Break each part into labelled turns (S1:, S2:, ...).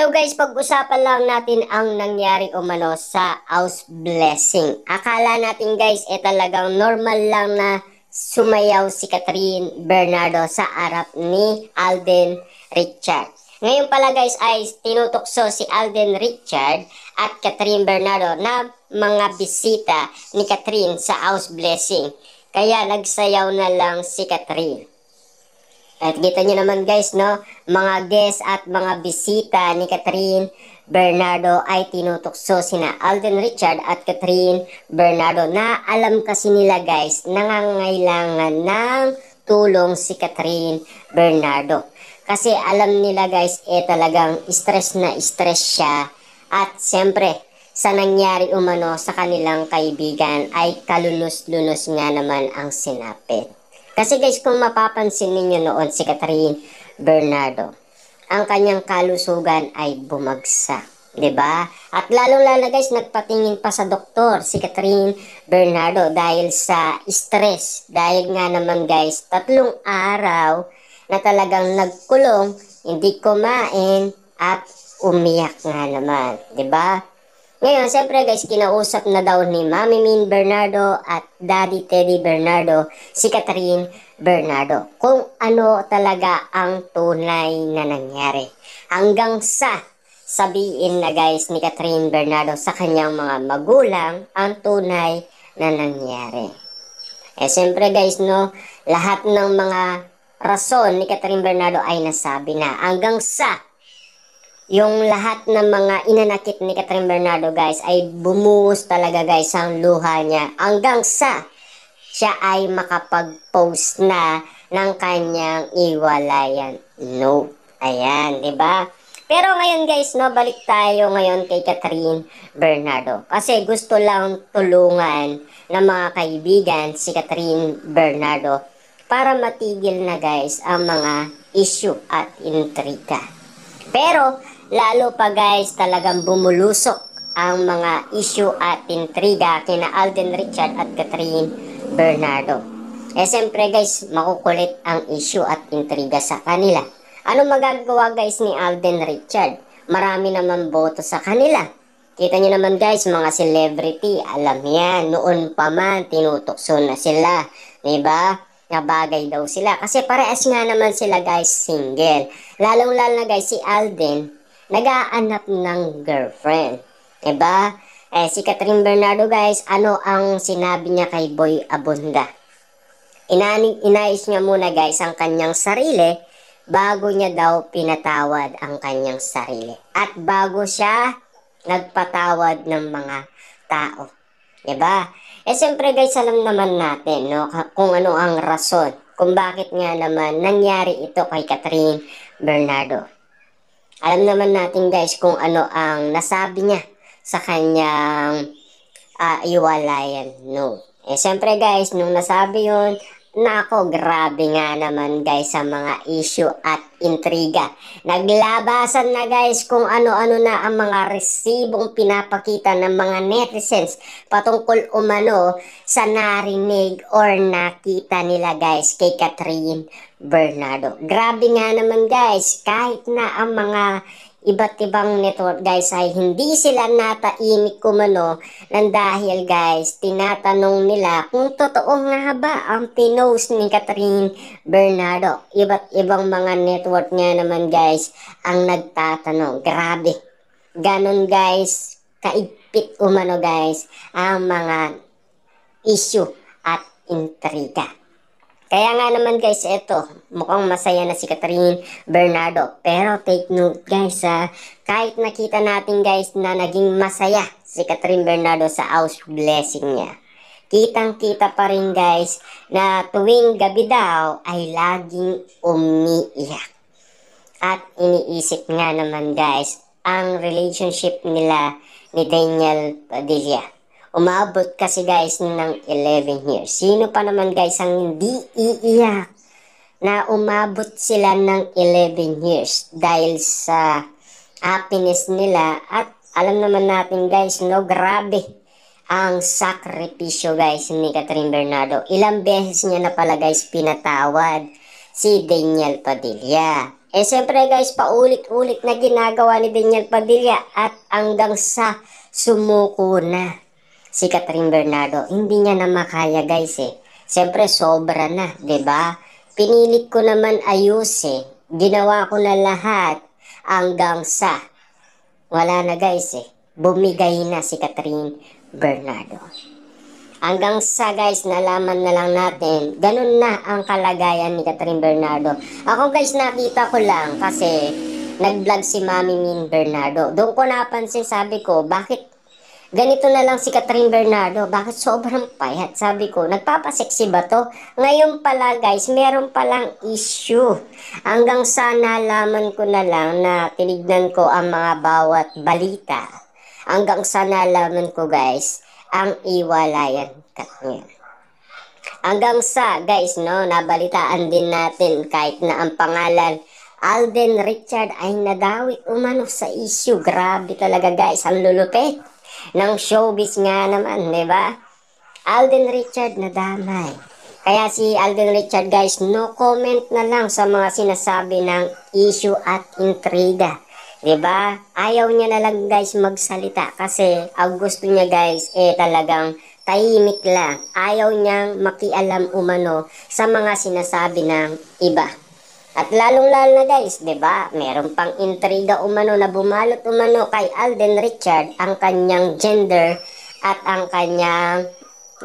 S1: Ito guys, pag-usapan lang natin ang nangyari umano sa house blessing. Akala natin guys, talagang normal lang na sumayaw si Catherine Bernardo sa harap ni Alden Richard. Ngayon pala guys ay tinutokso si Alden Richard at Catherine Bernardo na mga bisita ni Catherine sa house blessing. Kaya nagsayaw na lang si Catherine. At kita nyo naman guys, no, mga guest at mga bisita ni Catherine Bernardo ay tinutokso sina Alden Richard at Catherine Bernardo na alam kasi nila guys, nangangailangan ng tulong si Catherine Bernardo. Kasi alam nila guys, talagang stress na stress siya at siyempre, sa nangyari umano sa kanilang kaibigan ay kalunos-lunos nga naman ang sinapit. Kasi guys, kung mapapansin ninyo noon si Catherine Bernardo, ang kanyang kalusugan ay bumagsak, 'di ba? At lalo-lalo guys, nagpatingin pa sa doktor si Catherine Bernardo dahil sa stress. Dahil nga naman guys, 3 araw na talagang nagkulong, hindi kumain at umiyak nga naman, 'di ba? Ngayon, siyempre guys, kinausap na daw ni Mami Min Bernardo at Daddy Teddy Bernardo si Catherine Bernardo kung ano talaga ang tunay na nangyari. Hanggang sa sabihin na guys ni Catherine Bernardo sa kanyang mga magulang ang tunay na nangyari. Siyempre guys, no, lahat ng mga rason ni Catherine Bernardo ay nasabi na hanggang sa yung lahat ng mga inanakit ni Catherine Bernardo guys ay bumuhos talaga guys ang luha niya hanggang sa siya ay makapag-post na ng kanyang iwalayan note. Ayan, di ba? Pero ngayon guys, no, balik tayo ngayon kay Catherine Bernardo. Kasi gusto lang tulungan ng mga kaibigan si Catherine Bernardo para matigil na guys ang mga issue at intriga. Pero lalo pa guys, talagang bumulusok ang mga issue at intriga kina Alden Richard at Catherine Bernardo. Siyempre guys, makukulit ang issue at intriga sa kanila. Ano magagawa guys ni Alden Richard? Marami naman boto sa kanila. Kita nyo naman guys, mga celebrity, alam yan, noon pa man, tinutokso na sila. Diba? Na bagay daw sila. Kasi parehas nga naman sila guys, single. Lalong-lalo na guys, si Alden, nag-aanap ng girlfriend. Diba? Si Catherine Bernardo guys, ano ang sinabi niya kay Boy Abunda? Inayos niya muna guys ang kanyang sarili bago niya daw pinatawad ang kanyang sarili. At bago siya nagpatawad ng mga tao. Diba? Siyempre guys, alam naman natin, no, kung ano ang rason kung bakit nga naman nangyari ito kay Catherine Bernardo. Alam naman natin guys kung ano ang nasabi niya sa kanyang iwalayan note. Siyempre guys, nung nasabi yun, nako, grabe nga naman guys sa mga issue at intriga. Naglabasan na guys kung ano-ano na ang mga resibong pinapakita ng mga netizens patungkol umano sa narinig or nakita nila guys kay Catherine Bernardo. Grabe nga naman guys, kahit na ang mga iba't ibang network guys ay hindi sila nataimik kumano nang dahil guys tinatanong nila kung totoo nga ba ang pinost ni Catherine Bernardo. Iba't ibang mga network nga naman guys ang nagtatanong. Grabe, ganon guys kaigpit umano guys ang mga issue at intriga. Kaya nga naman guys, eto, mukhang masaya na si Catherine Bernardo. Pero take note guys, kahit nakita natin guys na naging masaya si Catherine Bernardo sa house blessing niya, kitang-kita pa rin guys na tuwing gabi daw ay laging umiiyak. At iniisip nga naman guys ang relationship nila ni Daniel Padilla. Umabot kasi guys ng 11 years. Sino pa naman guys ang hindi iiyak na umabot sila ng 11 years dahil sa happiness nila. At alam naman natin guys, no, grabe ang sakripisyo guys ni Catherine Bernardo. Ilang beses niya na pala guys pinatawad si Daniel Padilla. Eh siyempre guys, paulit-ulit na ginagawa ni Daniel Padilla at hanggang sa sumuko na si Catherine Bernardo. Hindi niya na makaya guys eh. Siyempre sobra na, 'di ba? Pinilit ko naman ayusin. Ginawa ko na lahat hanggang sa wala na guys eh. Bumigay na si Catherine Bernardo. Hanggang sa guys, nalaman na lang natin, ganun na ang kalagayan ni Catherine Bernardo. Ako guys, nakita ko lang kasi nag-vlog si Mami Min Bernardo. Doon ko napansin, sabi ko, bakit ganito na lang si Catherine Bernardo? Bakit sobrang payat? Sabi ko, nagpapaseksi ba to? Ngayon pala guys, meron palang issue. Hanggang sa nalaman ko na lang na tinignan ko ang mga bawat balita. Hanggang sa nalaman ko guys, ang iwalayan niya. Hanggang sa guys no, nabalitaan din natin kahit na ang pangalan Alden Richard ay nadawit umano sa issue. Grabe talaga guys, ang lulupit ng showbiz nga naman, di ba? Alden Richard nadamay. Kaya si Alden Richard guys, no comment na lang sa mga sinasabi ng issue at intriga. 'Di ba? Ayaw niya na lang guys magsalita kasi ang gusto niya guys talagang tahimik lang. Ayaw niyang makialam umano sa mga sinasabi ng iba. At lalong-lalo na guys, 'di ba? Meron pang intriga umano na bumalot umano kay Alden Richard ang kanyang gender at ang kanyang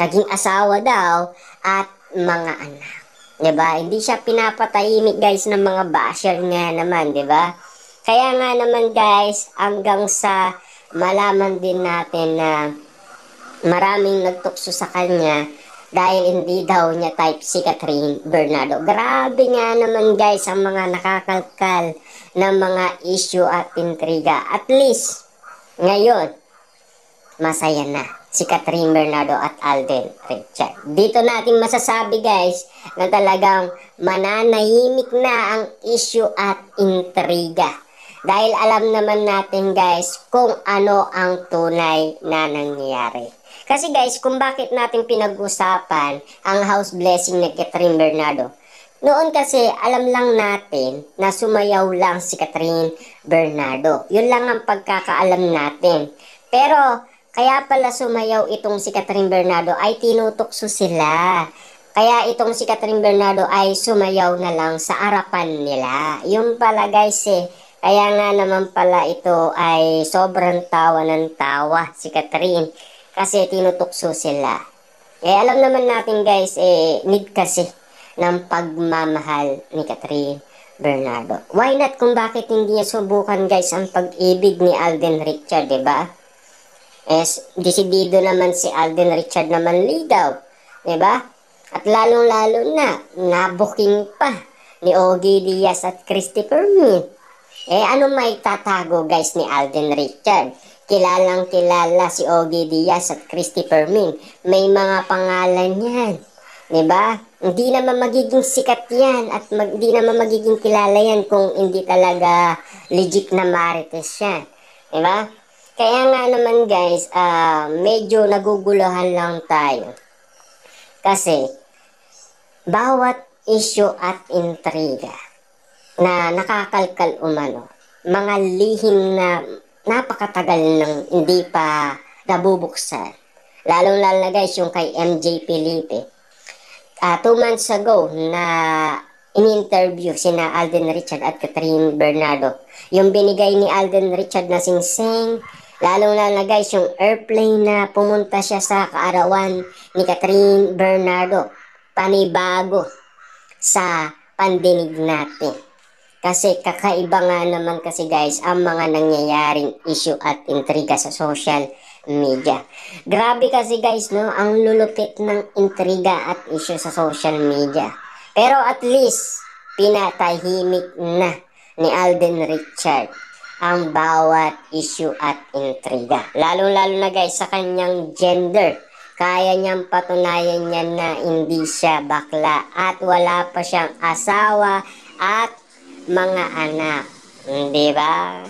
S1: naging asawa daw at mga anak. 'Di ba? Hindi siya pinapatahimik guys ng mga basher nga naman, 'di ba? Kaya nga naman guys, hanggang sa malaman din natin na maraming nagtukso sa kanya dahil hindi daw niya type si Catherine Bernardo. Grabe nga naman guys ang mga nakakalkal ng mga issue at intriga. At least, ngayon, masaya na si Catherine Bernardo at Alden Richard. Dito natin masasabi guys na talagang mananahimik na ang issue at intriga. Dahil alam naman natin guys kung ano ang tunay na nangyayari. Kasi guys, kung bakit natin pinag-usapan ang house blessing ni Catherine Bernardo. Noon kasi alam lang natin na sumayaw lang si Catherine Bernardo. Yun lang ang pagkakaalam natin. Pero kaya pala sumayaw itong si Catherine Bernardo ay tinutukso sila. Kaya itong si Catherine Bernardo ay sumayaw na lang sa harapan nila. Yung pala guys kaya nga naman pala ito ay sobrang tawa ng tawa si Catherine kasi tinutukso sila. Alam naman natin guys, need kasi ng pagmamahal ni Catherine Bernardo. Why not kung bakit hindi niya subukan guys ang pag-ibig ni Alden Richard, diba? Desidido naman si Alden Richard na manligaw, diba? At lalong-lalo na, nabuking pa ni Ogie Diaz at Christopher Min. Ano may tatago guys ni Alden Richard? Kilalang kilala si Ogie Diaz at Christopher Min. May mga pangalan yan. Diba? Hindi naman magiging sikat yan at hindi naman magiging kilala yan kung hindi talaga legit na marites yan. Diba? Kaya nga naman guys, medyo naguguluhan lang tayo. Kasi, bawat issue at intriga na nakakalkal umano, mga lihim na napakatagal nang hindi pa nabubuksan. Lalong-lalo na guys yung kay MJ Felipe. 2 months ago na in-interview sina Alden Richard at Catherine Bernardo. Yung binigay ni Alden Richard na singsing, lalong-lalo na guys yung airplane na pumunta siya sa kaarawan ni Catherine Bernardo. Panibago sa pandinig natin. Kasi kakaiba nga naman kasi guys ang mga nangyayaring issue at intriga sa social media. Grabe kasi guys no, ang lulupit ng intriga at issue sa social media. Pero at least pinatahimik na ni Alden Richard ang bawat issue at intriga. Lalo-lalo na guys sa kanyang gender. Kaya niyang patunayan niya na hindi siya bakla at wala pa siyang asawa at mga anak, di ba?